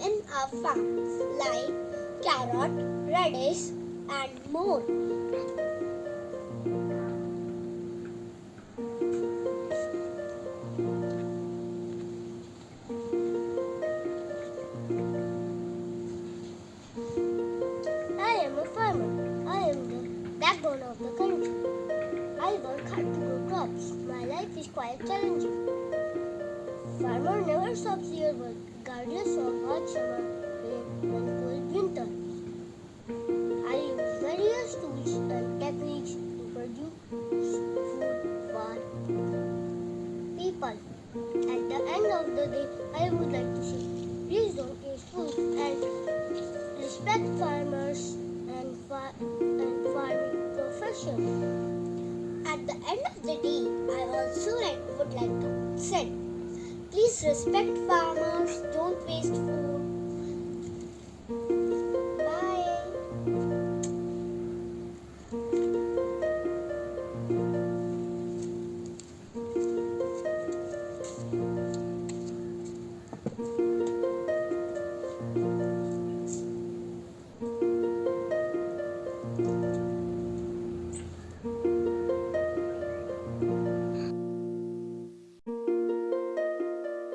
in our farms like carrot, radish, and more. I am a farmer. I am the backbone of the country. I work hard to grow crops. My life is quite challenging. Farmer never stops their work, regardless of hot summer, rain, and cold winter. I use various tools and techniques to produce food for people. At the end of the day, I would like to say